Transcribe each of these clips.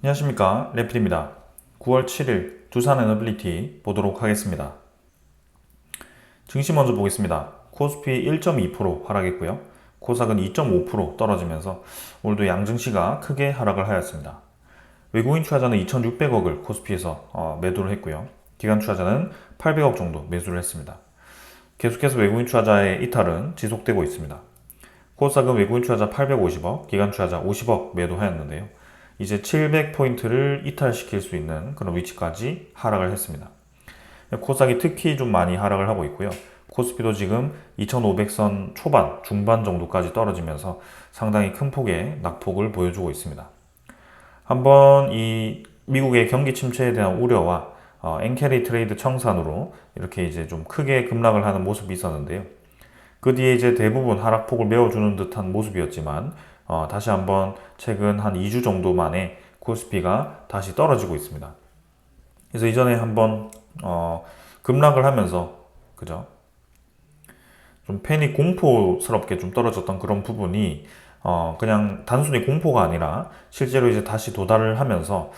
안녕하십니까, 레필입니다. 9월 7일 두산 에너빌리티 보도록 하겠습니다. 증시 먼저 보겠습니다. 코스피 1.2% 하락했고요. 코스닥은 2.5% 떨어지면서 오늘도 양증시가 크게 하락을 하였습니다. 외국인 투자자는 2,600억을 코스피에서 매도를 했고요. 기관 투자자는 800억 정도 매수를 했습니다. 계속해서 외국인 투자자의 이탈은 지속되고 있습니다. 코스닥은 외국인 투자자 850억, 기관 투자자 50억 매도하였는데요. 이제 700포인트를 이탈시킬 수 있는 그런 위치까지 하락을 했습니다. 코스닥이 특히 좀 많이 하락을 하고 있고요. 코스피도 지금 2500선 초반, 중반 정도까지 떨어지면서 상당히 큰 폭의 낙폭을 보여주고 있습니다. 한번 이 미국의 경기 침체에 대한 우려와 엔캐리 트레이드 청산으로 이렇게 이제 좀 크게 급락을 하는 모습이 있었는데요. 그 뒤에 이제 대부분 하락폭을 메워주는 듯한 모습이었지만 다시 한번 최근 한 2주 정도 만에 코스피가 다시 떨어지고 있습니다. 그래서 이전에 한번 급락을 하면서 그죠? 좀 패닉 공포스럽게 좀 떨어졌던 그런 부분이 그냥 단순히 공포가 아니라 실제로 이제 다시 도달을 하면서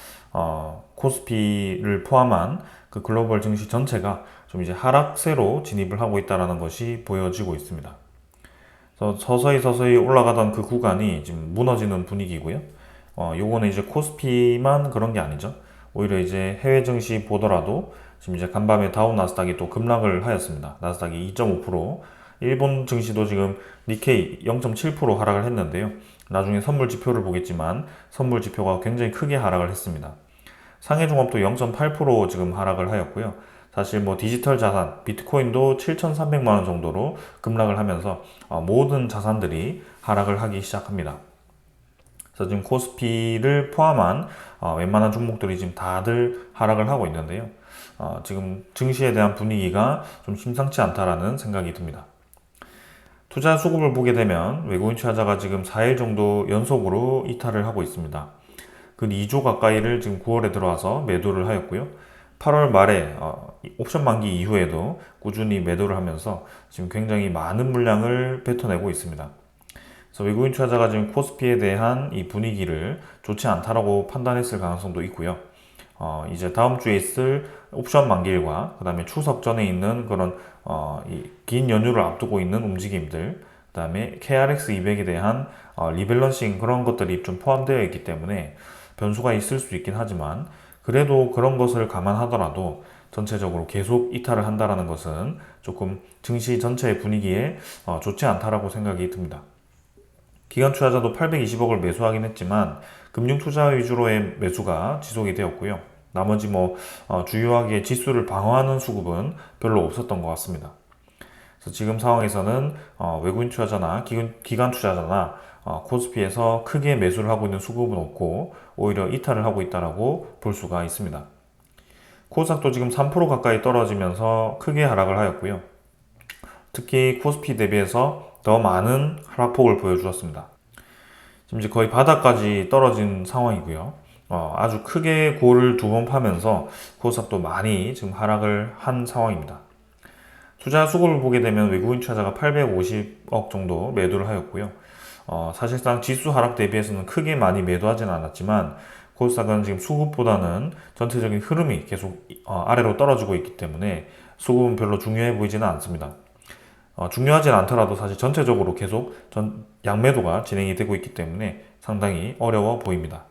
코스피를 포함한 그 글로벌 증시 전체가 좀 이제 하락세로 진입을 하고 있다는 것이 보여지고 있습니다. 그래서 서서히 올라가던 그 구간이 지금 무너지는 분위기고요. 요거는 이제 코스피만 그런 게 아니죠. 오히려 이제 해외 증시 보더라도 지금 이제 간밤에 다우 나스닥이 또 급락을 하였습니다. 나스닥이 2.5%, 일본 증시도 지금 니케이 0.7% 하락을 했는데요. 나중에 선물 지표를 보겠지만 선물 지표가 굉장히 크게 하락을 했습니다. 상해종합도 0.8% 지금 하락을 하였고요. 사실 뭐 디지털 자산, 비트코인도 7,300만 원 정도로 급락을 하면서 모든 자산들이 하락을 하기 시작합니다. 그래서 지금 코스피를 포함한 웬만한 종목들이 지금 다들 하락을 하고 있는데요. 지금 증시에 대한 분위기가 좀 심상치 않다라는 생각이 듭니다. 투자 수급을 보게 되면 외국인 투자자가 지금 4일 정도 연속으로 이탈을 하고 있습니다. 그 2조 가까이를 지금 9월에 들어와서 매도를 하였고요. 8월 말에 옵션 만기 이후에도 꾸준히 매도를 하면서 지금 굉장히 많은 물량을 뱉어내고 있습니다. 그래서 외국인 투자자가 지금 코스피에 대한 이 분위기를 좋지 않다라고 판단했을 가능성도 있고요. 이제 다음 주에 있을 옵션 만기일과 그 다음에 추석 전에 있는 그런 긴 연휴를 앞두고 있는 움직임들, 그 다음에 KRX 200에 대한 리밸런싱 그런 것들이 좀 포함되어 있기 때문에 변수가 있을 수 있긴 하지만 그래도 그런 것을 감안하더라도 전체적으로 계속 이탈을 한다는 것은 조금 증시 전체의 분위기에 좋지 않다라고 생각이 듭니다. 기관 투자자도 820억을 매수하긴 했지만 금융 투자 위주로의 매수가 지속이 되었고요. 나머지 주요하게 지수를 방어하는 수급은 별로 없었던 것 같습니다. 그래서 지금 상황에서는 외국인 투자자나 기관 투자자나 코스피에서 크게 매수를 하고 있는 수급은 없고 오히려 이탈을 하고 있다고 볼 수가 있습니다. 코스닥도 지금 3% 가까이 떨어지면서 크게 하락을 하였고요. 특히 코스피 대비해서 더 많은 하락폭을 보여주었습니다. 지금 이제 거의 바닥까지 떨어진 상황이고요. 아주 크게 골을 두 번 파면서 코스닥도 많이 지금 하락을 한 상황입니다. 투자 수급을 보게 되면 외국인 투자자가 850억 정도 매도를 하였고요. 사실상 지수 하락 대비해서는 크게 많이 매도하지는 않았지만 코스닥은 지금 수급보다는 전체적인 흐름이 계속 아래로 떨어지고 있기 때문에 수급은 별로 중요해 보이지는 않습니다. 중요하진 않더라도 사실 전체적으로 계속 양매도가 진행이 되고 있기 때문에 상당히 어려워 보입니다.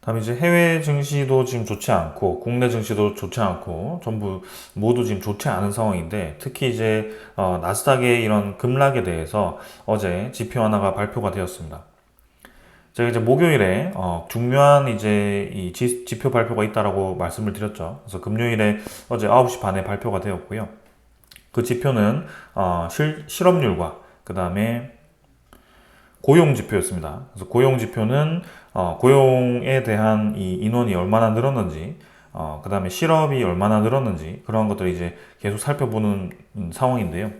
다음에 이제 해외 증시도 지금 좋지 않고 국내 증시도 좋지 않고 전부 모두 지금 좋지 않은 상황인데 특히 이제 나스닥의 이런 급락에 대해서 어제 지표 하나가 발표가 되었습니다. 제가 이제 목요일에 중요한 이제 이 지표 발표가 있다라고 말씀을 드렸죠. 그래서 금요일에 어제 9시 반에 발표가 되었고요. 그 지표는 실업률과 그 다음에 고용 지표였습니다. 그래서 고용 지표는 고용에 대한 이 인원이 얼마나 늘었는지, 그 다음에 실업이 얼마나 늘었는지 그런 것들을 이제 계속 살펴보는 상황인데요.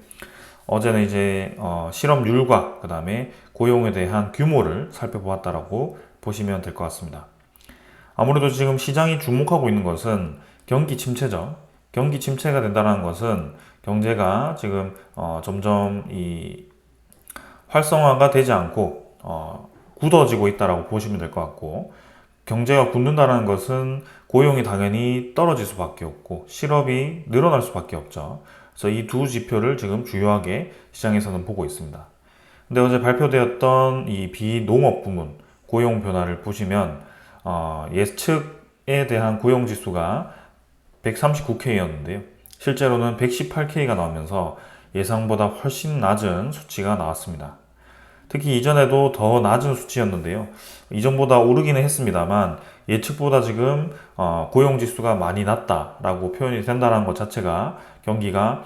어제는 이제 실업률과 그 다음에 고용에 대한 규모를 살펴보았다라고 보시면 될 것 같습니다. 아무래도 지금 시장이 주목하고 있는 것은 경기 침체죠. 경기 침체가 된다는 것은 경제가 지금 점점 이 활성화가 되지 않고 굳어지고 있다라고 보시면 될 것 같고, 경제가 굳는다는 것은 고용이 당연히 떨어질 수밖에 없고 실업이 늘어날 수밖에 없죠. 그래서 이 두 지표를 지금 주요하게 시장에서는 보고 있습니다. 근데 어제 발표되었던 이 비농업 부문 고용 변화를 보시면 예측에 대한 고용 지수가 139K였는데요. 실제로는 118K가 나오면서 예상보다 훨씬 낮은 수치가 나왔습니다. 특히 이전에도 더 낮은 수치였는데요. 이전보다 오르기는 했습니다만 예측보다 지금 고용지수가 많이 낮다라고 표현이 된다는 것 자체가 경기가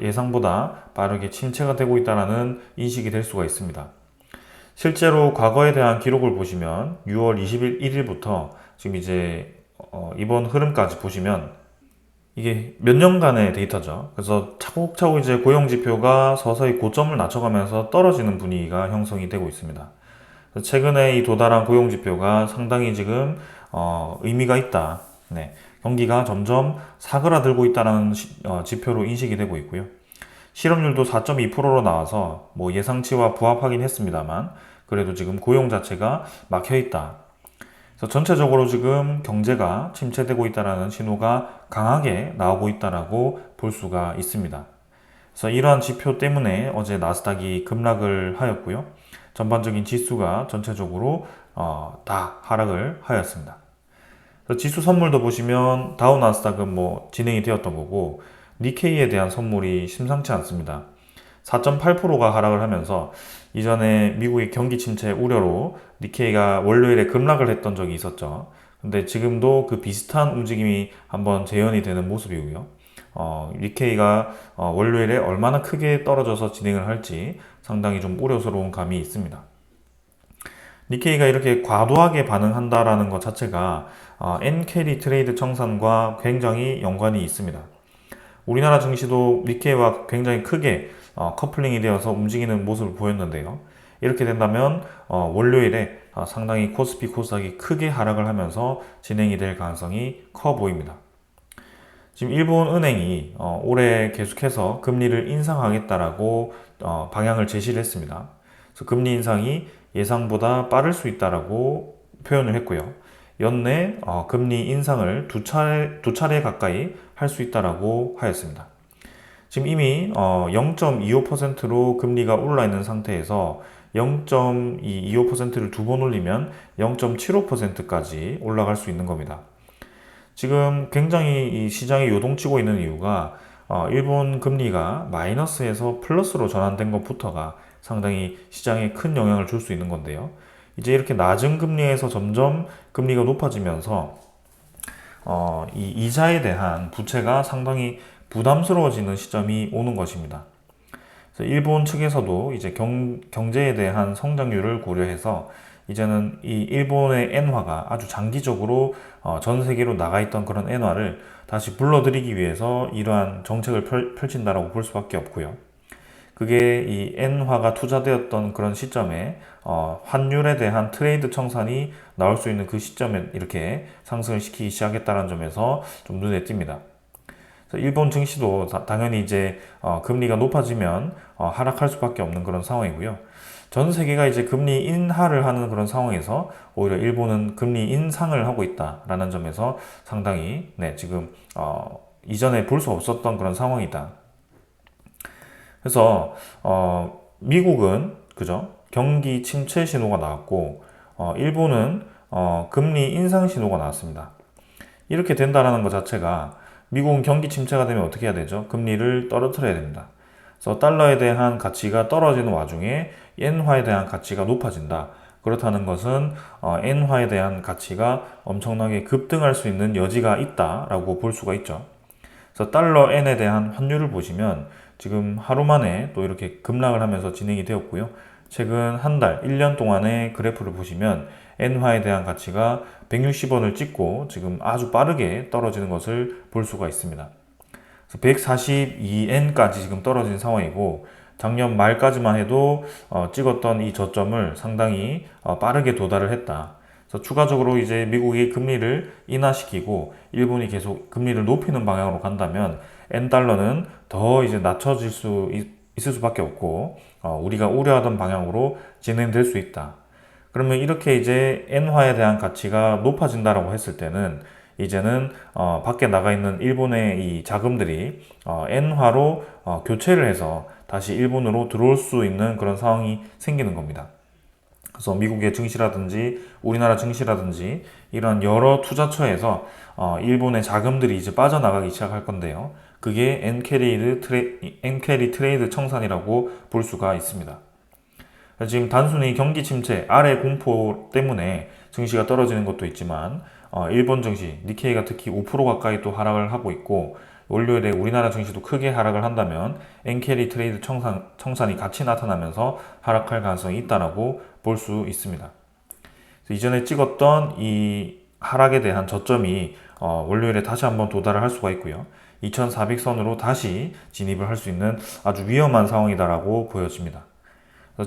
예상보다 빠르게 침체가 되고 있다는 인식이 될 수가 있습니다. 실제로 과거에 대한 기록을 보시면 6월 21일부터 지금 이제 이번 흐름까지 보시면 이게 몇 년간의 데이터죠. 그래서 차곡차곡 이제 고용 지표가 서서히 고점을 낮춰가면서 떨어지는 분위기가 형성이 되고 있습니다. 최근에 이 도달한 고용 지표가 상당히 지금 의미가 있다. 네. 경기가 점점 사그라들고 있다는 지표로 인식이 되고 있고요. 실업률도 4.2%로 나와서 뭐 예상치와 부합하긴 했습니다만 그래도 지금 고용 자체가 막혀 있다. 그래서 전체적으로 지금 경제가 침체되고 있다는 신호가 강하게 나오고 있다라고 볼 수가 있습니다. 그래서 이러한 지표 때문에 어제 나스닥이 급락을 하였고요. 전반적인 지수가 전체적으로 다 하락을 하였습니다. 지수 선물도 보시면 다우 나스닥은 뭐 진행이 되었던 거고 니케이에 대한 선물이 심상치 않습니다. 4.8%가 하락을 하면서 이전에 미국의 경기 침체 우려로 니케이가 월요일에 급락을 했던 적이 있었죠. 근데 지금도 그 비슷한 움직임이 한번 재현이 되는 모습이고요. 니케이가 월요일에 얼마나 크게 떨어져서 진행을 할지 상당히 좀 우려스러운 감이 있습니다. 니케이가 이렇게 과도하게 반응한다라는 것 자체가 엔캐리 트레이드 청산과 굉장히 연관이 있습니다. 우리나라 증시도 니케이와 굉장히 크게 커플링이 되어서 움직이는 모습을 보였는데요. 이렇게 된다면 월요일에 상당히 코스피 코스닥이 크게 하락을 하면서 진행이 될 가능성이 커 보입니다. 지금 일본은행이 올해 계속해서 금리를 인상하겠다라고 방향을 제시를 했습니다. 그래서 금리 인상이 예상보다 빠를 수 있다라고 표현을 했고요. 연내 금리 인상을 두 차례 가까이 할 수 있다라고 하였습니다. 지금 이미 0.25%로 금리가 올라 있는 상태에서 0.25%를 두 번 올리면 0.75%까지 올라갈 수 있는 겁니다. 지금 굉장히 이 시장이 요동치고 있는 이유가 일본 금리가 마이너스에서 플러스로 전환된 것부터가 상당히 시장에 큰 영향을 줄 수 있는 건데요. 이제 이렇게 낮은 금리에서 점점 금리가 높아지면서 이 이자에 대한 부채가 상당히 부담스러워지는 시점이 오는 것입니다. 그래서 일본 측에서도 이제 경제에 대한 성장률을 고려해서 이제는 이 일본의 엔화가 아주 장기적으로 전 세계로 나가 있던 그런 엔화를 다시 불러들이기 위해서 이러한 정책을 펼친다라고 볼 수밖에 없고요. 그게 이 엔화가 투자되었던 그런 시점에 환율에 대한 트레이드 청산이 나올 수 있는 그 시점에 이렇게 상승을 시키기 시작했다는 점에서 좀 눈에 띕니다. 일본 증시도 당연히 이제 금리가 높아지면 하락할 수밖에 없는 그런 상황이고요. 전 세계가 이제 금리 인하를 하는 그런 상황에서 오히려 일본은 금리 인상을 하고 있다라는 점에서 상당히 지금 이전에 볼 수 없었던 그런 상황이다. 그래서 미국은 그죠? 경기 침체 신호가 나왔고 일본은 금리 인상 신호가 나왔습니다. 이렇게 된다는 것 자체가 미국은 경기 침체가 되면 어떻게 해야 되죠? 금리를 떨어뜨려야 됩니다. 그래서 달러에 대한 가치가 떨어지는 와중에 엔화에 대한 가치가 높아진다. 그렇다는 것은 엔화에 대한 가치가 엄청나게 급등할 수 있는 여지가 있다라고 볼 수가 있죠. 그래서 달러 엔에 대한 환율을 보시면 지금 하루 만에 또 이렇게 급락을 하면서 진행이 되었고요. 최근 한 달, 1년 동안의 그래프를 보시면 엔화에 대한 가치가 160원을 찍고 지금 아주 빠르게 떨어지는 것을 볼 수가 있습니다. 142엔까지 지금 떨어진 상황이고 작년 말까지만 해도 찍었던 이 저점을 상당히 빠르게 도달을 했다. 그래서 추가적으로 이제 미국이 금리를 인하시키고 일본이 계속 금리를 높이는 방향으로 간다면 엔달러는 더 이제 낮춰질 수 있을 수밖에 없고 우리가 우려하던 방향으로 진행될 수 있다. 그러면 이렇게 이제 엔화에 대한 가치가 높아진다라고 했을 때는 이제는 밖에 나가 있는 일본의 이 자금들이 엔화로 교체를 해서 다시 일본으로 들어올 수 있는 그런 상황이 생기는 겁니다. 그래서 미국의 증시라든지 우리나라 증시라든지 이런 여러 투자처에서 일본의 자금들이 이제 빠져나가기 시작할 건데요. 그게 엔캐리 트레이드 청산이라고 볼 수가 있습니다. 지금 단순히 경기 침체, 아래 공포 때문에 증시가 떨어지는 것도 있지만 일본 증시, 니케이가 특히 5% 가까이 또 하락을 하고 있고 월요일에 우리나라 증시도 크게 하락을 한다면 엔캐리 트레이드 청산이 같이 나타나면서 하락할 가능성이 있다라고 볼 수 있습니다. 이전에 찍었던 이 하락에 대한 저점이 월요일에 다시 한번 도달을 할 수가 있고요. 2400선으로 다시 진입을 할 수 있는 아주 위험한 상황이다라고 보여집니다.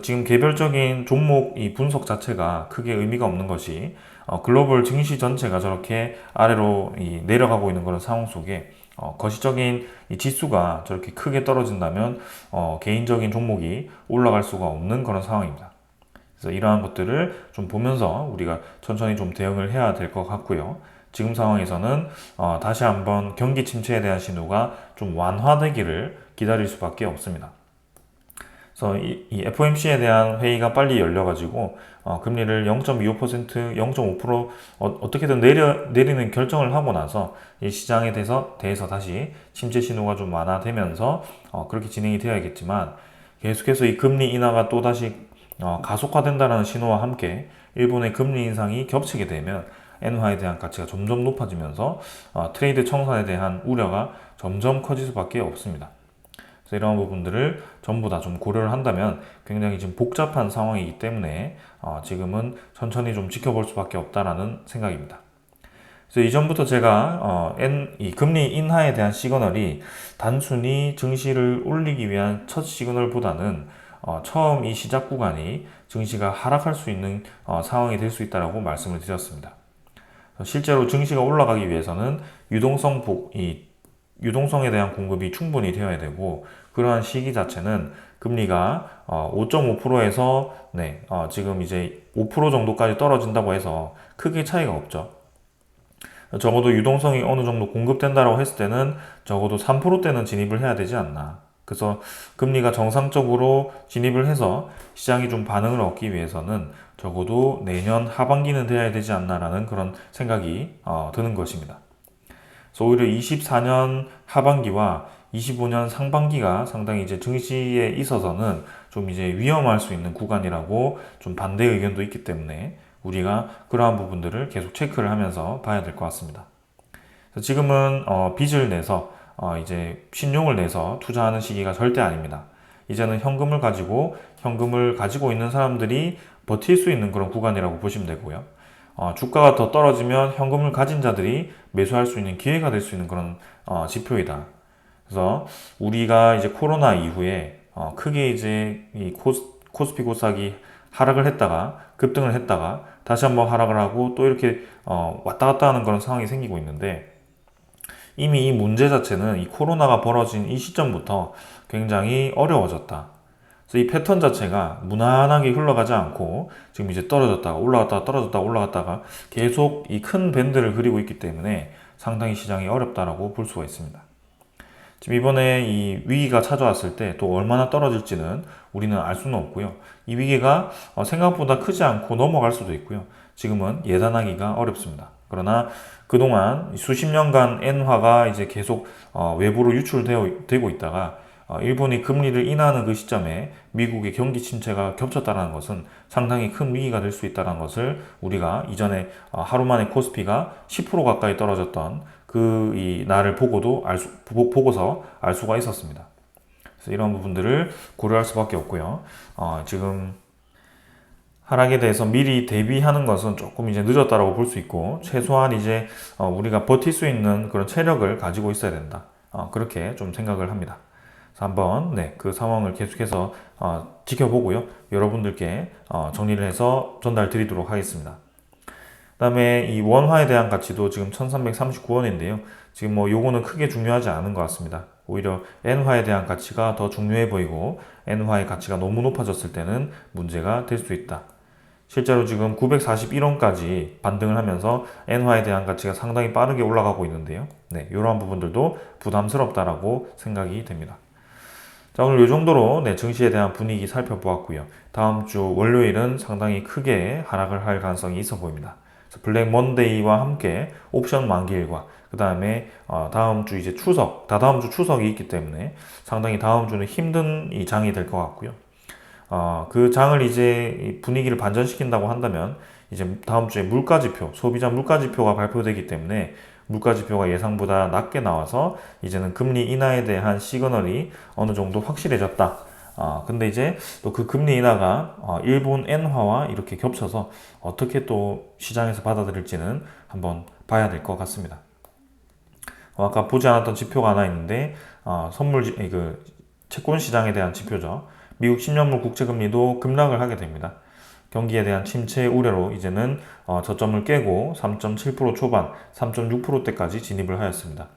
지금 개별적인 종목 이 분석 자체가 크게 의미가 없는 것이 글로벌 증시 전체가 저렇게 아래로 내려가고 있는 그런 상황 속에 거시적인 이 지수가 저렇게 크게 떨어진다면 개인적인 종목이 올라갈 수가 없는 그런 상황입니다. 그래서 이러한 것들을 좀 보면서 우리가 천천히 좀 대응을 해야 될 것 같고요. 지금 상황에서는 다시 한번 경기 침체에 대한 신호가 좀 완화되기를 기다릴 수밖에 없습니다. 그래서 이 FOMC에 대한 회의가 빨리 열려가지고 금리를 0.25%, 0.5% 어떻게든 내리는 결정을 하고 나서 이 시장에 대해서 다시 침체 신호가 좀 완화되면서 그렇게 진행이 되어야겠지만 계속해서 이 금리 인하가 또다시 가속화된다는 신호와 함께 일본의 금리 인상이 겹치게 되면 엔화에 대한 가치가 점점 높아지면서 트레이드 청산에 대한 우려가 점점 커질 수밖에 없습니다. 그래서 이러한 부분들을 전부 다 좀 고려를 한다면 굉장히 지금 복잡한 상황이기 때문에 지금은 천천히 좀 지켜볼 수밖에 없다라는 생각입니다. 그래서 이전부터 제가 이 금리 인하에 대한 시그널이 단순히 증시를 올리기 위한 첫 시그널보다는 처음 이 시작 구간이 증시가 하락할 수 있는 상황이 될 수 있다라고 말씀을 드렸습니다. 실제로 증시가 올라가기 위해서는 유동성에 대한 공급이 충분히 되어야 되고 그러한 시기 자체는 금리가 5.5%에서 지금 이제 5% 정도까지 떨어진다고 해서 크게 차이가 없죠. 적어도 유동성이 어느 정도 공급된다고 했을 때는 적어도 3%대는 진입을 해야 되지 않나. 그래서 금리가 정상적으로 진입을 해서 시장이 좀 반응을 얻기 위해서는 적어도 내년 하반기는 돼야 되지 않나라는 그런 생각이 드는 것입니다. 그래서 오히려 24년 하반기와 25년 상반기가 상당히 이제 증시에 있어서는 좀 이제 위험할 수 있는 구간이라고 좀 반대 의견도 있기 때문에 우리가 그러한 부분들을 계속 체크를 하면서 봐야 될 것 같습니다. 그래서 지금은 빚을 내서 이제 신용을 내서 투자하는 시기가 절대 아닙니다. 이제는 현금을 가지고 있는 사람들이 버틸 수 있는 그런 구간이라고 보시면 되고요. 주가가 더 떨어지면 현금을 가진 자들이 매수할 수 있는 기회가 될 수 있는 그런 지표이다. 그래서 우리가 이제 코로나 이후에 크게 이제 이 코스피 코스닥이 하락을 했다가 급등을 했다가 다시 한번 하락을 하고 또 이렇게 왔다 갔다 하는 그런 상황이 생기고 있는데 이미 이 문제 자체는 이 코로나가 벌어진 이 시점부터 굉장히 어려워졌다. 그래서 이 패턴 자체가 무난하게 흘러가지 않고 지금 이제 떨어졌다가 올라갔다가 떨어졌다가 올라갔다가 계속 이 큰 밴드를 그리고 있기 때문에 상당히 시장이 어렵다라고 볼 수가 있습니다. 지금 이번에 이 위기가 찾아왔을 때 또 얼마나 떨어질지는 우리는 알 수는 없고요. 이 위기가 생각보다 크지 않고 넘어갈 수도 있고요. 지금은 예단하기가 어렵습니다. 그러나 그동안 수십 년간 엔화가 이제 계속 외부로 유출되고 있다가 일본이 금리를 인하하는 그 시점에 미국의 경기 침체가 겹쳤다는 것은 상당히 큰 위기가 될 수 있다는 것을 우리가 이전에 하루 만에 코스피가 10% 가까이 떨어졌던 이 날을 보고서 알 수가 있었습니다. 그래서 이런 부분들을 고려할 수밖에 없고요. 지금 하락에 대해서 미리 대비하는 것은 조금 이제 늦었다라고 볼 수 있고 최소한 이제 우리가 버틸 수 있는 그런 체력을 가지고 있어야 된다. 그렇게 좀 생각을 합니다. 그래서 한번 그 상황을 계속해서 지켜보고요. 여러분들께 정리를 해서 전달 드리도록 하겠습니다. 그다음에 이 원화에 대한 가치도 지금 1339원인데요. 지금 뭐 요거는 크게 중요하지 않은 것 같습니다. 오히려 엔화에 대한 가치가 더 중요해 보이고 엔화의 가치가 너무 높아졌을 때는 문제가 될 수 있다. 실제로 지금 941원까지 반등을 하면서 엔화에 대한 가치가 상당히 빠르게 올라가고 있는데요. 네, 이러한 부분들도 부담스럽다라고 생각이 됩니다. 자, 오늘 이 정도로 증시에 대한 분위기 살펴보았고요. 다음 주 월요일은 상당히 크게 하락을 할 가능성이 있어 보입니다. 그래서 블랙 먼데이와 함께 옵션 만기일과 그 다음에 다음 주 이제 다다음 주 추석이 있기 때문에 상당히 다음 주는 힘든 이 장이 될 것 같고요. 그 장을 이제 분위기를 반전시킨다고 한다면 이제 다음 주에 물가지표, 소비자 물가지표가 발표되기 때문에 물가지표가 예상보다 낮게 나와서 이제는 금리 인하에 대한 시그널이 어느 정도 확실해졌다. 근데 이제 또 그 금리 인하가 일본 엔화와 이렇게 겹쳐서 어떻게 또 시장에서 받아들일지는 한번 봐야 될 것 같습니다. 아까 보지 않았던 지표가 하나 있는데 그 채권 시장에 대한 지표죠. 미국 10년물 국채금리도 급락을 하게 됩니다. 경기에 대한 침체 우려로 이제는 저점을 깨고 3.7% 초반, 3.6%대까지 진입을 하였습니다.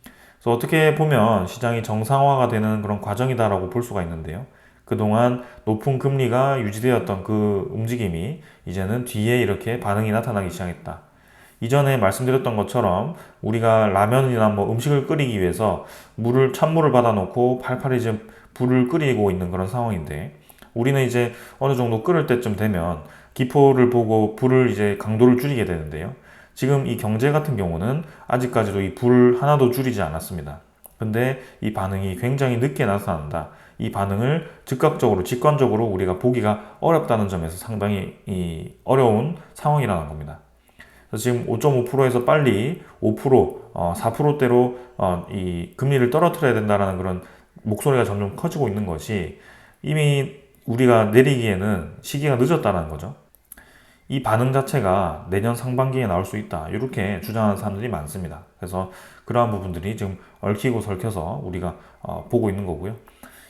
그래서 어떻게 보면 시장이 정상화가 되는 그런 과정이다라고 볼 수가 있는데요. 그동안 높은 금리가 유지되었던 그 움직임이 이제는 뒤에 이렇게 반응이 나타나기 시작했다. 이전에 말씀드렸던 것처럼 우리가 라면이나 뭐 음식을 끓이기 위해서 찬물을 받아놓고 팔팔 이제 불을 끓이고 있는 그런 상황인데 우리는 이제 어느 정도 끓을 때쯤 되면 기포를 보고 불을 이제 강도를 줄이게 되는데요. 지금 이 경제 같은 경우는 아직까지도 이 불을 하나도 줄이지 않았습니다. 근데 이 반응이 굉장히 늦게 나타난다. 이 반응을 즉각적으로, 직관적으로 우리가 보기가 어렵다는 점에서 상당히 어려운 상황이라는 겁니다. 그래서 지금 5.5%에서 빨리 5%, 4%대로 이 금리를 떨어뜨려야 된다는 그런 목소리가 점점 커지고 있는 것이 이미 우리가 내리기에는 시기가 늦었다는 거죠. 이 반응 자체가 내년 상반기에 나올 수 있다. 이렇게 주장하는 사람들이 많습니다. 그래서 그러한 부분들이 지금 얽히고 설켜서 우리가 보고 있는 거고요.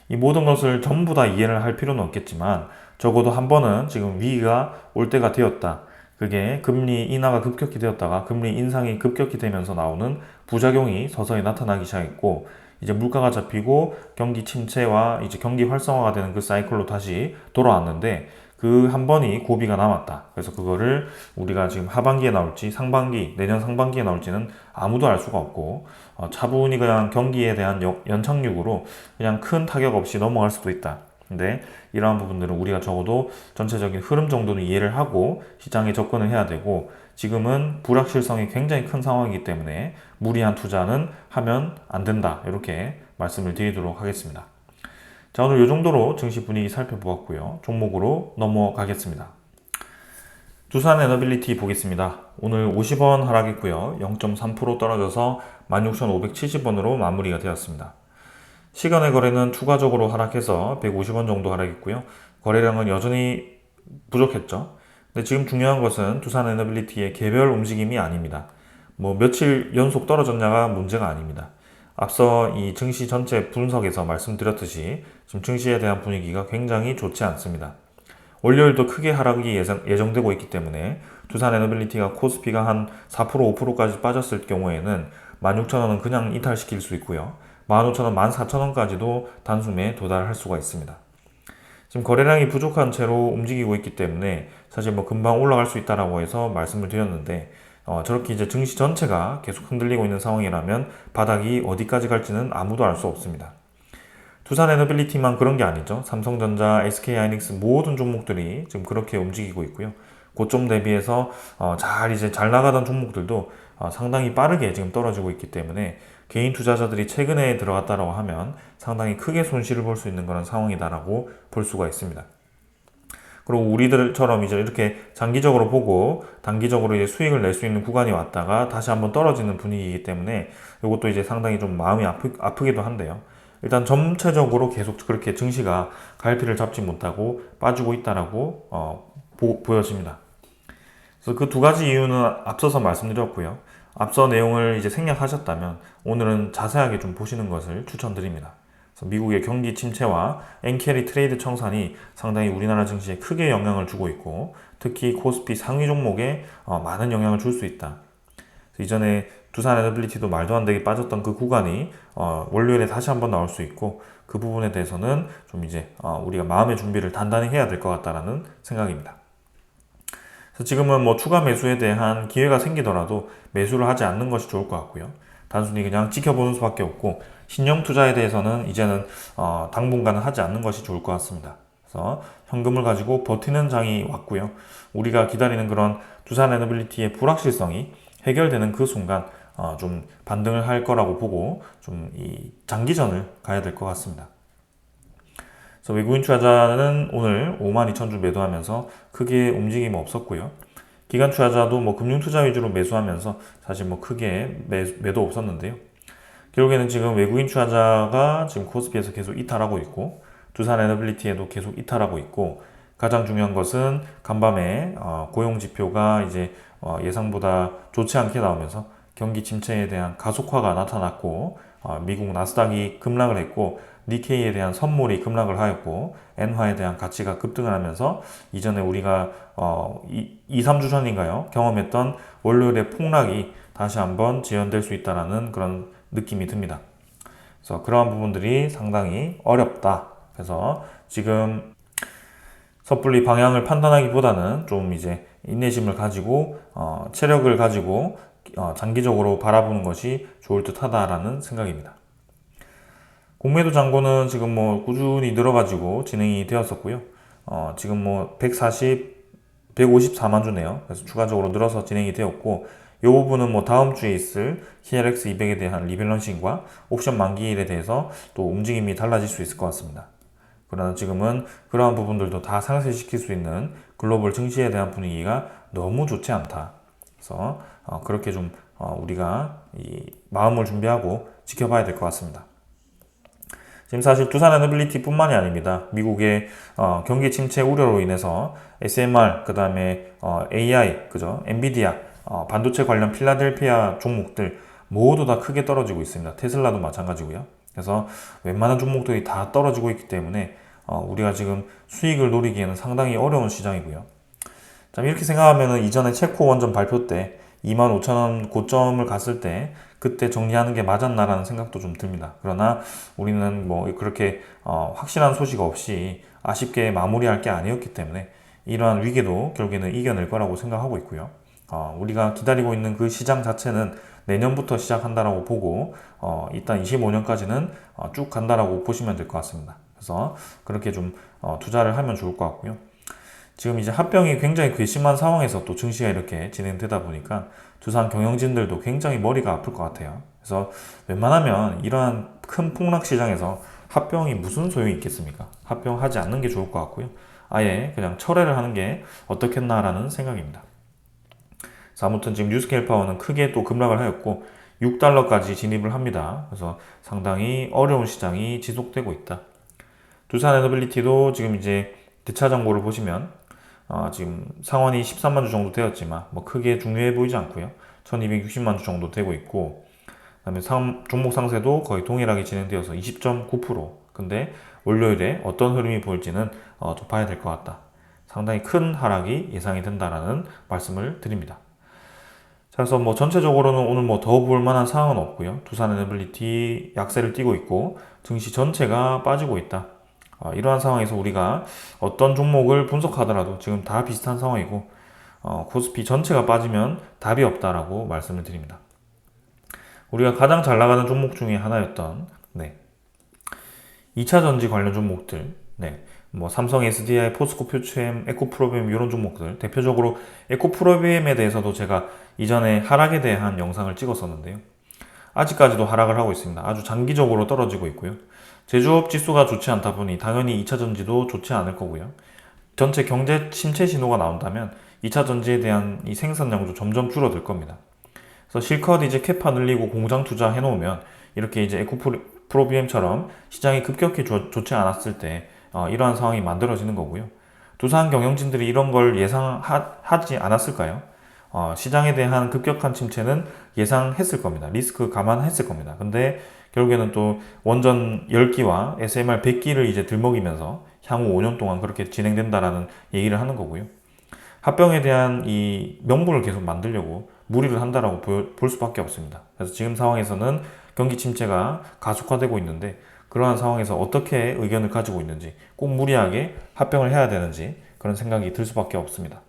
이 모든 것을 전부 다 이해를 할 필요는 없겠지만 적어도 한 번은 지금 위기가 올 때가 되었다. 그게 금리 인하가 급격히 되었다가 금리 인상이 급격히 되면서 나오는 부작용이 서서히 나타나기 시작했고 이제 물가가 잡히고 경기 침체와 이제 경기 활성화가 되는 그 사이클로 다시 돌아왔는데 그 한 번이 고비가 남았다. 그래서 그거를 우리가 지금 하반기에 나올지 상반기, 내년 상반기에 나올지는 아무도 알 수가 없고 차분히 그냥 경기에 대한 연착륙으로 그냥 큰 타격 없이 넘어갈 수도 있다. 근데 이러한 부분들은 우리가 적어도 전체적인 흐름 정도는 이해를 하고 시장에 접근을 해야 되고 지금은 불확실성이 굉장히 큰 상황이기 때문에 무리한 투자는 하면 안 된다. 이렇게 말씀을 드리도록 하겠습니다. 자, 오늘 이 정도로 증시 분위기 살펴보았고요. 종목으로 넘어가겠습니다. 두산 에너빌리티 보겠습니다. 오늘 50원 하락했고요. 0.3% 떨어져서 16,570원으로 마무리가 되었습니다. 시간의 거래는 추가적으로 하락해서 150원 정도 하락했고요. 거래량은 여전히 부족했죠. 근데 지금 중요한 것은 두산 에너빌리티의 개별 움직임이 아닙니다. 뭐 며칠 연속 떨어졌냐가 문제가 아닙니다. 앞서 이 증시 전체 분석에서 말씀드렸듯이 지금 증시에 대한 분위기가 굉장히 좋지 않습니다. 월요일도 크게 하락이 예정되고 있기 때문에 두산 에너빌리티가 코스피가 한 4%, 5%까지 빠졌을 경우에는 16,000원은 그냥 이탈시킬 수 있고요. 15,000원, 14,000원까지도 단숨에 도달할 수가 있습니다. 지금 거래량이 부족한 채로 움직이고 있기 때문에 사실 뭐 금방 올라갈 수 있다라고 해서 말씀을 드렸는데 저렇게 이제 증시 전체가 계속 흔들리고 있는 상황이라면 바닥이 어디까지 갈지는 아무도 알 수 없습니다. 두산 에너빌리티만 그런 게 아니죠. 삼성전자, SK하이닉스 모든 종목들이 지금 그렇게 움직이고 있고요. 고점 대비해서 잘 나가던 종목들도 상당히 빠르게 지금 떨어지고 있기 때문에 개인 투자자들이 최근에 들어갔다라고 하면 상당히 크게 손실을 볼 수 있는 그런 상황이다라고 볼 수가 있습니다. 그리고 우리들처럼 이제 이렇게 장기적으로 보고 단기적으로 이제 수익을 낼 수 있는 구간이 왔다가 다시 한번 떨어지는 분위기이기 때문에 이것도 이제 상당히 좀 마음이 아프기도 한데요. 일단 전체적으로 계속 그렇게 증시가 갈피를 잡지 못하고 빠지고 있다라고 보여집니다. 그래서 그 두 가지 이유는 앞서서 말씀드렸고요. 앞서 내용을 이제 생략하셨다면 오늘은 자세하게 좀 보시는 것을 추천드립니다. 그래서 미국의 경기 침체와 엔캐리 트레이드 청산이 상당히 우리나라 증시에 크게 영향을 주고 있고 특히 코스피 상위 종목에 많은 영향을 줄 수 있다. 이전에 두산 에너빌리티도 말도 안 되게 빠졌던 그 구간이 월요일에 다시 한번 나올 수 있고 그 부분에 대해서는 좀 이제 우리가 마음의 준비를 단단히 해야 될 것 같다라는 생각입니다. 그래서 지금은 뭐 추가 매수에 대한 기회가 생기더라도 매수를 하지 않는 것이 좋을 것 같고요. 단순히 그냥 지켜보는 수밖에 없고 신용 투자에 대해서는 이제는 당분간은 하지 않는 것이 좋을 것 같습니다. 그래서 현금을 가지고 버티는 장이 왔고요. 우리가 기다리는 그런 두산 에너빌리티의 불확실성이 해결되는 그 순간 좀 반등을 할 거라고 보고 좀 이 장기전을 가야 될 것 같습니다. 그래서 외국인 투자자는 오늘 52,000주 매도하면서 크게 움직임이 없었고요. 기관 투자자도 뭐 금융 투자 위주로 매수하면서 사실 뭐 크게 매도 없었는데요. 결국에는 지금 외국인 투자자가 지금 코스피에서 계속 이탈하고 있고 두산 에너빌리티에도 계속 이탈하고 있고 가장 중요한 것은 간밤에 고용 지표가 이제 예상보다 좋지 않게 나오면서 경기 침체에 대한 가속화가 나타났고 미국 나스닥이 급락을 했고 니케이에 대한 선물이 급락을 하였고 엔화에 대한 가치가 급등을 하면서 이전에 우리가 3주 전인가요? 경험했던 월요일의 폭락이 다시 한번 재현될 수 있다는 그런 느낌이 듭니다. 그래서 그러한 부분들이 상당히 어렵다. 그래서 지금 섣불리 방향을 판단하기보다는 좀 이제 인내심을 가지고 체력을 가지고 장기적으로 바라보는 것이 좋을 듯하다라는 생각입니다. 공매도 잔고는 지금 뭐 꾸준히 늘어가지고 진행이 되었었고요. 지금 뭐 154만 주네요. 그래서 추가적으로 늘어서 진행이 되었고, 이 부분은 뭐 다음 주에 있을 TRX 200에 대한 리밸런싱과 옵션 만기일에 대해서 또 움직임이 달라질 수 있을 것 같습니다. 그러나 지금은 그러한 부분들도 다 상쇄시킬 수 있는 글로벌 증시에 대한 분위기가 너무 좋지 않다. 그래서 그렇게 좀 우리가 이 마음을 준비하고 지켜봐야 될 것 같습니다. 지금 사실 두산 에너빌리티 뿐만이 아닙니다. 미국의 경기 침체 우려로 인해서 SMR, 그 다음에 AI, 그죠? 엔비디아, 반도체 관련 필라델피아 종목들 모두 다 크게 떨어지고 있습니다. 테슬라도 마찬가지고요. 그래서 웬만한 종목들이 다 떨어지고 있기 때문에 우리가 지금 수익을 노리기에는 상당히 어려운 시장이고요. 자, 이렇게 생각하면 이전에 체코 원전 발표 때 25,000원 고점을 갔을 때 그때 정리하는 게 맞았나라는 생각도 좀 듭니다. 그러나 우리는 뭐 그렇게 확실한 소식 없이 아쉽게 마무리할 게 아니었기 때문에 이러한 위기도 결국에는 이겨낼 거라고 생각하고 있고요. 우리가 기다리고 있는 그 시장 자체는 내년부터 시작한다라고 보고 일단 25년까지는 쭉 간다라고 보시면 될 것 같습니다. 그래서 그렇게 좀 투자를 하면 좋을 것 같고요. 지금 이제 합병이 굉장히 괘씸한 상황에서 또 증시가 이렇게 진행되다 보니까 두산 경영진들도 굉장히 머리가 아플 것 같아요. 그래서 웬만하면 이러한 큰 폭락 시장에서 합병이 무슨 소용이 있겠습니까? 합병하지 않는 게 좋을 것 같고요. 아예 그냥 철회를 하는 게 어떻겠나라는 생각입니다. 그래서 아무튼 지금 뉴스케일 파워는 크게 또 급락을 하였고 6달러까지 진입을 합니다. 그래서 상당히 어려운 시장이 지속되고 있다. 두산 에너빌리티도 지금 이제 대차 정보를 보시면 지금 상원이 13만 주 정도 되었지만 뭐 크게 중요해 보이지 않고요. 1260만 주 정도 되고 있고 그다음에 종목 상세도 거의 동일하게 진행되어서 20.9%. 근데 월요일에 어떤 흐름이 보일지는 좀 봐야 될 것 같다. 상당히 큰 하락이 예상이 된다라는 말씀을 드립니다. 자, 그래서 뭐 전체적으로는 오늘 뭐 더 볼 만한 상황은 없고요. 두산 에너빌리티 약세를 띠고 있고 증시 전체가 빠지고 있다. 이러한 상황에서 우리가 어떤 종목을 분석하더라도 지금 다 비슷한 상황이고 코스피 전체가 빠지면 답이 없다라고 말씀을 드립니다. 우리가 가장 잘 나가는 종목 중에 하나였던 2차 전지 관련 종목들, 뭐 삼성 SDI, 포스코 퓨처엠, 에코프로비엠 이런 종목들, 대표적으로 에코프로비엠에 대해서도 제가 이전에 하락에 대한 영상을 찍었었는데요. 아직까지도 하락을 하고 있습니다. 아주 장기적으로 떨어지고 있고요. 제조업 지수가 좋지 않다 보니 당연히 2차 전지도 좋지 않을 거고요. 전체 경제 침체 신호가 나온다면 2차 전지에 대한 이 생산량도 점점 줄어들 겁니다. 그래서 실컷 이제 캐파 늘리고 공장 투자 해놓으면 이렇게 이제 에코프로비엠처럼 시장이 급격히 좋지 않았을 때 이러한 상황이 만들어지는 거고요. 두산 경영진들이 이런 걸 예상하지 않았을까요? 시장에 대한 급격한 침체는 예상했을 겁니다. 리스크 감안했을 겁니다. 근데 결국에는 또 원전 10기와 SMR 100기를 이제 들먹이면서 향후 5년 동안 그렇게 진행된다라는 얘기를 하는 거고요. 합병에 대한 이 명분을 계속 만들려고 무리를 한다라고 볼 수밖에 없습니다. 그래서 지금 상황에서는 경기 침체가 가속화되고 있는데 그러한 상황에서 어떻게 의견을 가지고 있는지 꼭 무리하게 합병을 해야 되는지 그런 생각이 들 수밖에 없습니다.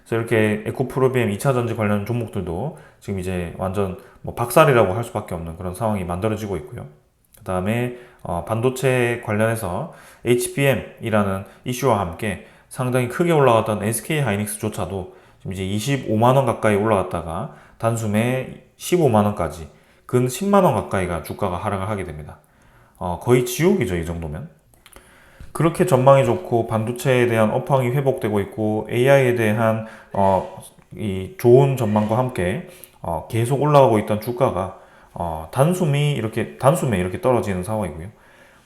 그래서 이렇게 에코프로비엠 2차 전지 관련 종목들도 지금 이제 완전 뭐 박살이라고 할 수밖에 없는 그런 상황이 만들어지고 있고요. 그 다음에 반도체 관련해서 HBM이라는 이슈와 함께 상당히 크게 올라갔던 SK 하이닉스조차도 지금 이제 25만 원 가까이 올라갔다가 단숨에 15만 원까지 근 10만 원 가까이가 주가가 하락을 하게 됩니다. 거의 지옥이죠, 이 정도면. 그렇게 전망이 좋고 반도체에 대한 업황이 회복되고 있고 AI에 대한 이 좋은 전망과 함께 계속 올라가고 있던 주가가 단숨에 이렇게 떨어지는 상황이고요.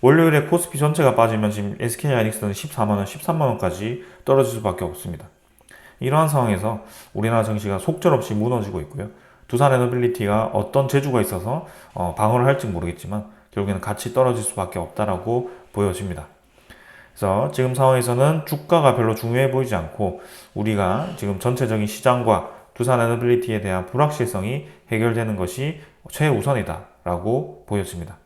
월요일에 코스피 전체가 빠지면 지금 SK하이닉스는 14만 원, 13만 원까지 떨어질 수밖에 없습니다. 이러한 상황에서 우리나라 증시가 속절없이 무너지고 있고요. 두산에너빌리티가 어떤 재주가 있어서 방어를 할지 모르겠지만 결국에는 같이 떨어질 수밖에 없다라고 보여집니다. 그래서 지금 상황에서는 주가가 별로 중요해 보이지 않고 우리가 지금 전체적인 시장과 두산에너빌리티에 대한 불확실성이 해결되는 것이 최우선이다라고 보여집니다.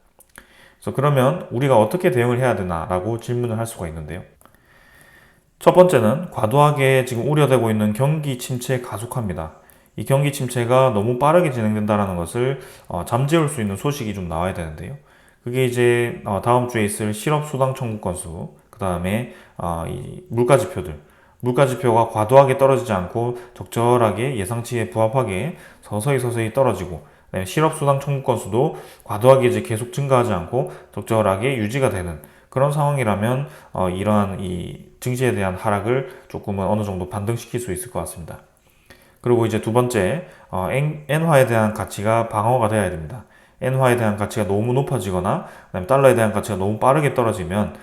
그래서 그러면 우리가 어떻게 대응을 해야 되나라고 질문을 할 수가 있는데요. 첫 번째는 과도하게 지금 우려되고 있는 경기 침체 가속화입니다. 이 경기 침체가 너무 빠르게 진행된다는 것을 잠재울 수 있는 소식이 좀 나와야 되는데요. 그게 이제 다음 주에 있을 실업 수당 청구 건수, 그 다음에 이 물가지표가 과도하게 떨어지지 않고 적절하게 예상치에 부합하게 서서히 떨어지고, 실업 수당 청구 건수도 과도하게 이제 계속 증가하지 않고 적절하게 유지가 되는 그런 상황이라면 이러한 이 증시에 대한 하락을 조금은 어느 정도 반등시킬 수 있을 것 같습니다. 그리고 이제 두 번째, 엔화에 대한 가치가 방어가 되어야 됩니다. 엔화에 대한 가치가 너무 높아지거나 그다음에 달러에 대한 가치가 너무 빠르게 떨어지면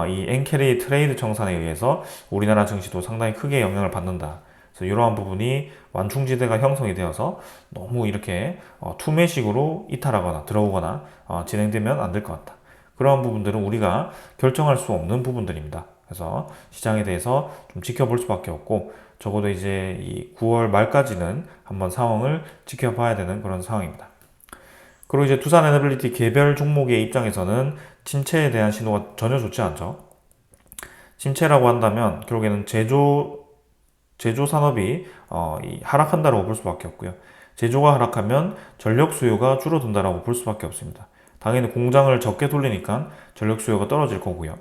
이 엔캐리 트레이드 청산에 의해서 우리나라 증시도 상당히 크게 영향을 받는다. 그래서 이러한 부분이 완충지대가 형성이 되어서 너무 이렇게 투매식으로 이탈하거나 들어오거나 진행되면 안 될 것 같다. 그러한 부분들은 우리가 결정할 수 없는 부분들입니다. 그래서 시장에 대해서 좀 지켜볼 수밖에 없고 적어도 이제 이 9월 말까지는 한번 상황을 지켜봐야 되는 그런 상황입니다. 그리고 이제 두산에너빌리티 개별 종목의 입장에서는 침체에 대한 신호가 전혀 좋지 않죠. 침체라고 한다면 결국에는 제조 산업이 하락한다고 볼 수밖에 없고요. 제조가 하락하면 전력 수요가 줄어든다고 볼 수밖에 없습니다. 당연히 공장을 적게 돌리니까 전력 수요가 떨어질 거고요.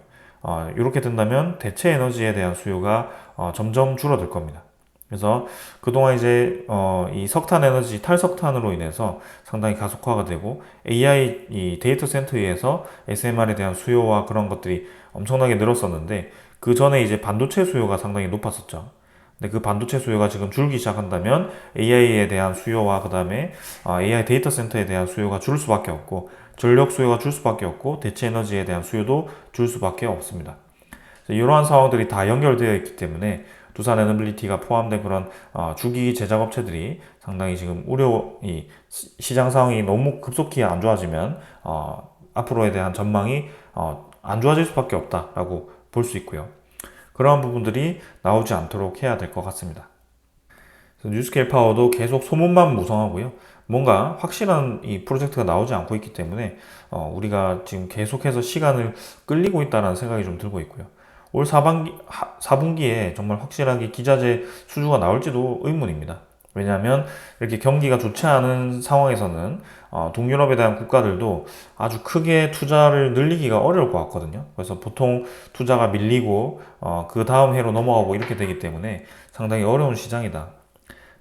이렇게 된다면 대체 에너지에 대한 수요가 점점 줄어들 겁니다. 그래서 그동안 이제 이 석탄 에너지 탈석탄으로 인해서 상당히 가속화가 되고 AI 이 데이터 센터에서 SMR에 대한 수요와 그런 것들이 엄청나게 늘었었는데 그 전에 이제 반도체 수요가 상당히 높았었죠. 근데 그 반도체 수요가 지금 줄기 시작한다면 AI에 대한 수요와 그 다음에 AI 데이터 센터에 대한 수요가 줄 수밖에 없고 전력 수요가 줄 수밖에 없고 대체 에너지에 대한 수요도 줄 수밖에 없습니다. 이러한 상황들이 다 연결되어 있기 때문에 두산에너빌리티가 포함된 그런 주기 제작 업체들이 상당히 지금 이 시장 상황이 너무 급속히 안 좋아지면 앞으로에 대한 전망이 안 좋아질 수밖에 없다라고 볼 수 있고요. 그러한 부분들이 나오지 않도록 해야 될 것 같습니다. 뉴스케일 파워도 계속 소문만 무성하고요. 뭔가 확실한 이 프로젝트가 나오지 않고 있기 때문에 우리가 지금 계속해서 시간을 끌리고 있다는 생각이 좀 들고 있고요. 올 4분기에 정말 확실하게 기자재 수주가 나올지도 의문입니다. 왜냐하면 이렇게 경기가 좋지 않은 상황에서는 동유럽에 대한 국가들도 아주 크게 투자를 늘리기가 어려울 것 같거든요. 그래서 보통 투자가 밀리고 그 다음 해로 넘어가고 이렇게 되기 때문에 상당히 어려운 시장이다.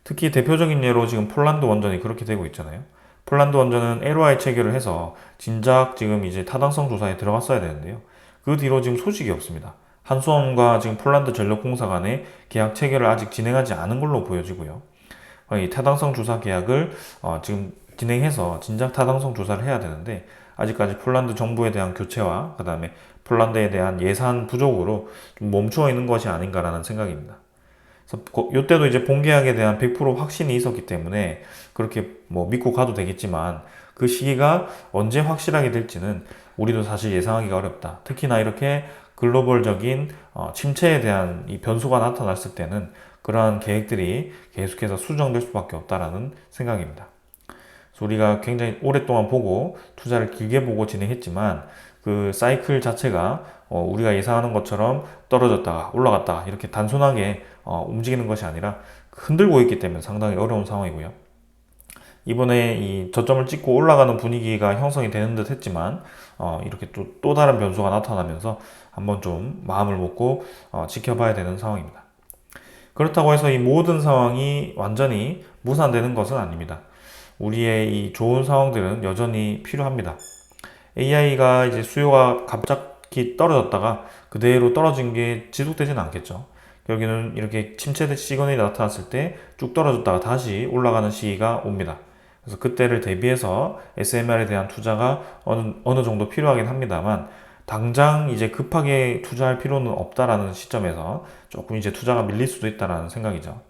특히 대표적인 예로 지금 폴란드 원전이 그렇게 되고 있잖아요. 폴란드 원전은 LOI 체결을 해서 진작 지금 이제 타당성 조사에 들어갔어야 되는데요. 그 뒤로 지금 소식이 없습니다. 한수원과 지금 폴란드 전력공사 간의 계약 체결을 아직 진행하지 않은 걸로 보여지고요. 이 타당성 조사 계약을 지금 진행해서 진작 타당성 조사를 해야 되는데 아직까지 폴란드 정부에 대한 교체와 그 다음에 폴란드에 대한 예산 부족으로 좀 멈추어 있는 것이 아닌가라는 생각입니다. 그래서 이때도 이제 본계약에 대한 100% 확신이 있었기 때문에 그렇게 뭐 믿고 가도 되겠지만 그 시기가 언제 확실하게 될지는 우리도 사실 예상하기가 어렵다. 특히나 이렇게 글로벌적인 침체에 대한 이 변수가 나타났을 때는 그러한 계획들이 계속해서 수정될 수밖에 없다라는 생각입니다. 그래서 우리가 굉장히 오랫동안 보고 투자를 길게 보고 진행했지만 그 사이클 자체가 우리가 예상하는 것처럼 떨어졌다가 올라갔다가 이렇게 단순하게 움직이는 것이 아니라 흔들고 있기 때문에 상당히 어려운 상황이고요. 이번에 이 저점을 찍고 올라가는 분위기가 형성이 되는 듯 했지만 이렇게 또 다른 변수가 나타나면서 한번 좀 마음을 먹고 지켜봐야 되는 상황입니다. 그렇다고 해서 이 모든 상황이 완전히 무산되는 것은 아닙니다. 우리의 이 좋은 상황들은 여전히 필요합니다. AI가 이제 수요가 갑자기 떨어졌다가 그대로 떨어진 게 지속되지는 않겠죠. 결국에는 이렇게 침체 시그널이 나타났을 때 쭉 떨어졌다가 다시 올라가는 시기가 옵니다. 그래서 그때를 대비해서 SMR에 대한 투자가 어느 정도 필요하긴 합니다만 당장 이제 급하게 투자할 필요는 없다라는 시점에서 조금 이제 투자가 밀릴 수도 있다라는 생각이죠.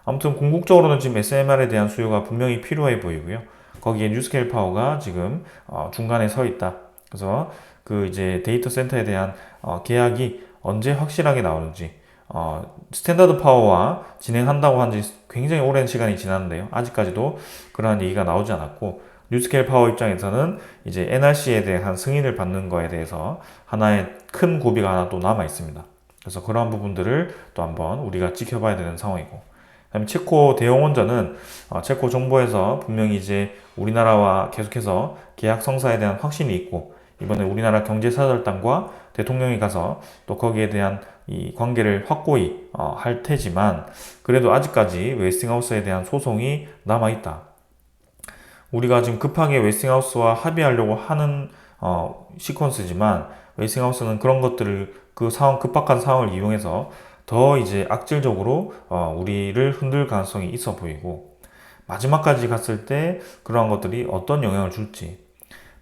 아무튼 궁극적으로는 지금 SMR에 대한 수요가 분명히 필요해 보이고요. 거기에 뉴스케일 파워가 지금 중간에 서 있다. 그래서 그 이제 데이터 센터에 대한 계약이 언제 확실하게 나오는지 스탠다드 파워와 진행한다고 한 지 굉장히 오랜 시간이 지났는데요. 아직까지도 그러한 얘기가 나오지 않았고 뉴스케일 파워 입장에서는 이제 NRC에 대한 승인을 받는 거에 대해서 하나의 큰 고비가 하나 또 남아 있습니다. 그래서 그러한 부분들을 또 한번 우리가 지켜봐야 되는 상황이고, 그다음에 체코 대형원전은 체코 정부에서 분명히 이제 우리나라와 계속해서 계약 성사에 대한 확신이 있고 이번에 우리나라 경제사절단과 대통령이 가서 또 거기에 대한 이 관계를 확고히 할 테지만 그래도 아직까지 웨스팅하우스에 대한 소송이 남아 있다. 우리가 지금 급하게 웨스팅하우스와 합의하려고 하는 시퀀스지만 웨스팅하우스는 그런 것들을 그 상황 급박한 상황을 이용해서 더 이제 악질적으로 우리를 흔들 가능성이 있어 보이고 마지막까지 갔을 때 그러한 것들이 어떤 영향을 줄지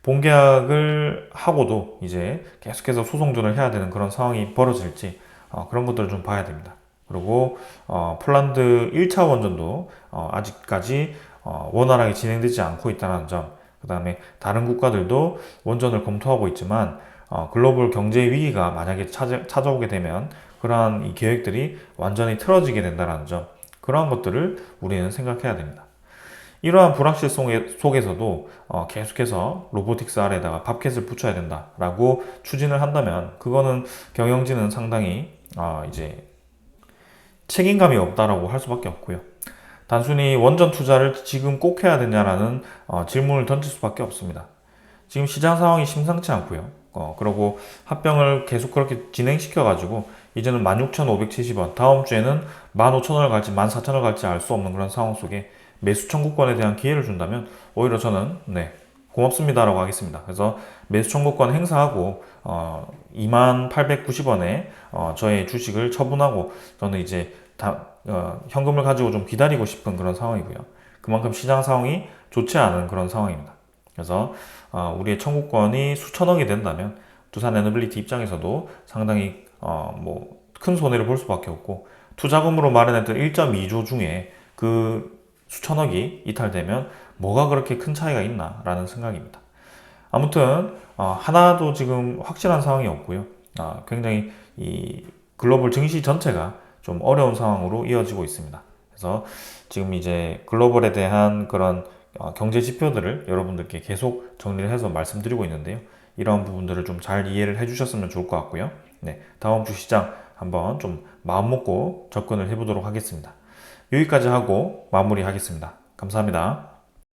본계약을 하고도 이제 계속해서 소송전을 해야 되는 그런 상황이 벌어질지 그런 것들을 좀 봐야 됩니다. 그리고 폴란드 1차 원전도 아직까지 원활하게 진행되지 않고 있다는 점, 그 다음에 다른 국가들도 원전을 검토하고 있지만 글로벌 경제 위기가 만약에 찾아오게 되면 그러한 이 계획들이 완전히 틀어지게 된다는 점, 그러한 것들을 우리는 생각해야 됩니다. 이러한 불확실 속에서도 계속해서 로보틱스 아래에다가 밥캣을 붙여야 된다라고 추진을 한다면 그거는 경영진은 상당히 이제 책임감이 없다라고 할 수밖에 없고요. 단순히 원전 투자를 지금 꼭 해야 되냐라는 질문을 던질 수밖에 없습니다. 지금 시장 상황이 심상치 않고요. 그리고 합병을 계속 그렇게 진행시켜가지고 이제는 16,570원, 다음 주에는 15,000원을 갈지 14,000원을 갈지 알 수 없는 그런 상황 속에 매수 청구권에 대한 기회를 준다면 오히려 저는 고맙습니다라고 하겠습니다. 그래서 매수 청구권 행사하고 2890원에 저의 주식을 처분하고 저는 이제 현금을 가지고 좀 기다리고 싶은 그런 상황이고요. 그만큼 시장 상황이 좋지 않은 그런 상황입니다. 그래서 우리의 청구권이 수천억이 된다면 두산 에너빌리티 입장에서도 상당히 큰 손해를 볼 수밖에 없고 투자금으로 마련했던 1.2조 중에 그 수천억이 이탈되면 뭐가 그렇게 큰 차이가 있나 라는 생각입니다. 아무튼 하나도 지금 확실한 상황이 없고요. 굉장히 이 글로벌 증시 전체가 좀 어려운 상황으로 이어지고 있습니다. 그래서 지금 이제 글로벌에 대한 그런 경제 지표들을 여러분들께 계속 정리를 해서 말씀드리고 있는데요. 이런 부분들을 좀 잘 이해를 해주셨으면 좋을 것 같고요. 다음 주 시장 한번 좀 마음 먹고 접근을 해보도록 하겠습니다. 여기까지 하고 마무리하겠습니다. 감사합니다.